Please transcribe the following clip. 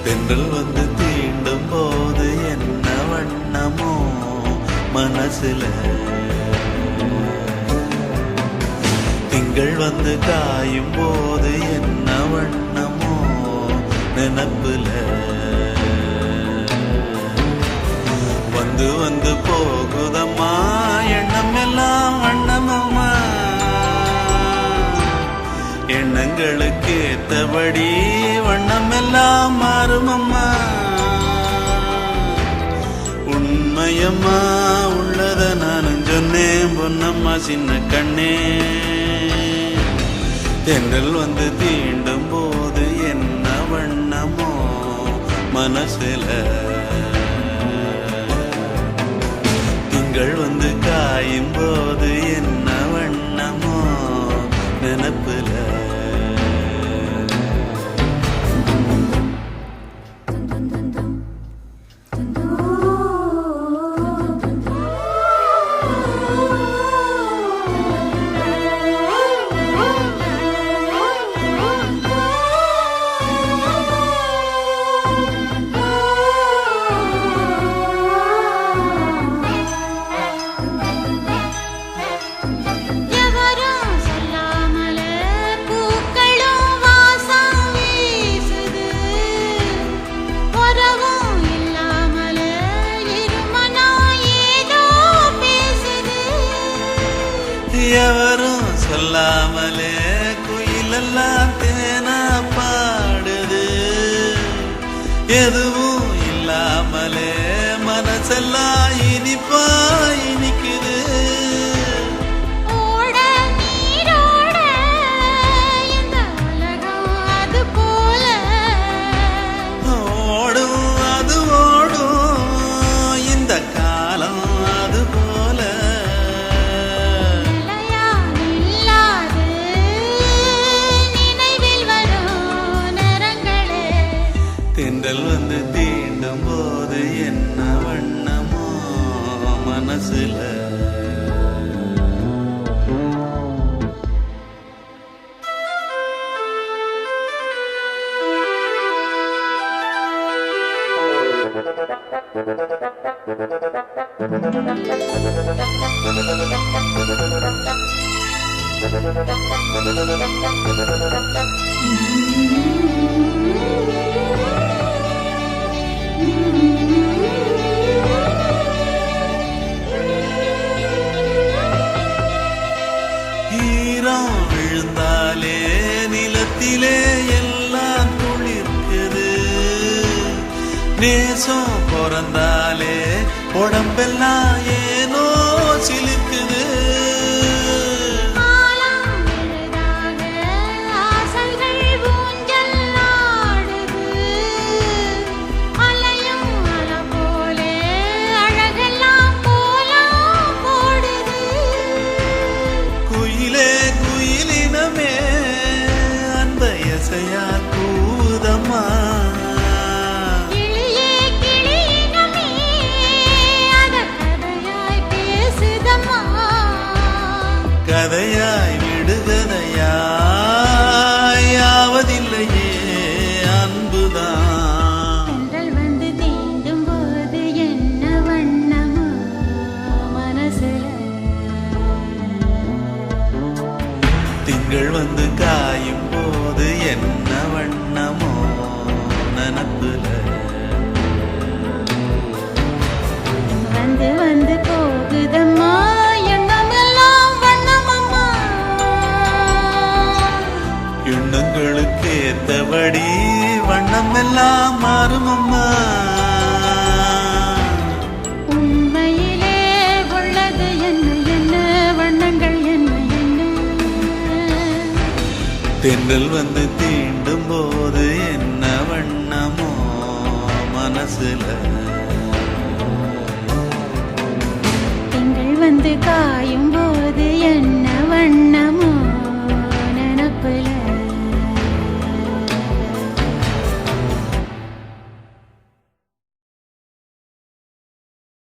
தென்றல் வந்து தீண்டும் போது என்ன வண்ணமோ மனசுல, திங்கள் வந்து காயும் போது என்ன வண்ணமோ நினப்புல, வந்து வந்து போகுதம்மா எண்ணம் எல்லாம் வண்ணமம்மா, எண்ணங்களுக்கு ஏத்தபடி வண்ணம் எல்லாம் மாறுமம்மா. உண்மையம்மா உள்ளத நானும் சொன்னேன் பொன்னம்மா சின்ன கண்ணே. தென்றல் வந்து தீண்டும் போது என்ன வண்ணமோ மனசுல, திங்கள் வந்து காயும் போது என்ன வண்ணமோ நினப்புல. எவரும் சொல்லாமலே குயிலெல்லாம் தேனா பாடுது, எதுவும் இல்லாமலே மனசெல்லாம் இனிப்பா இனிக்குது. ஓடும் அது ஓடும் இந்த காலம் அது போல, தென்றல் வந்து தீண்டும் போது என்ன வண்ணமோ மனசுல. ஈரம் விழுந்தாலே நிலத்திலே எல்லாம் துளிர்க்குது, நேசம் பிறந்தாலே உடம்பெல்லாம் ஏனோ சிலிக்குது. கதையாய் விடுகதையாய் யாவதில்லையே அன்புதான். தென்றல் வந்து தீண்டும் போது என்ன வண்ணமோ மனசுல, திங்கள் வந்து காயும் போது என்ன வண்ணமோ நினப்புல, வந்து வந்து போகுதம்மா எண்ணங்களுக்கு ஏத்தபடி வண்ணம் எல்லாம் மாறுமம்மா. உண்மையிலே உள்ளது என்ன என்ன வண்ணங்கள் என்ன என்ன, தென்றல் வந்து தீண்டும் போது என்ன வண்ணமோ மனசுல திங்கள் வந்து காயும்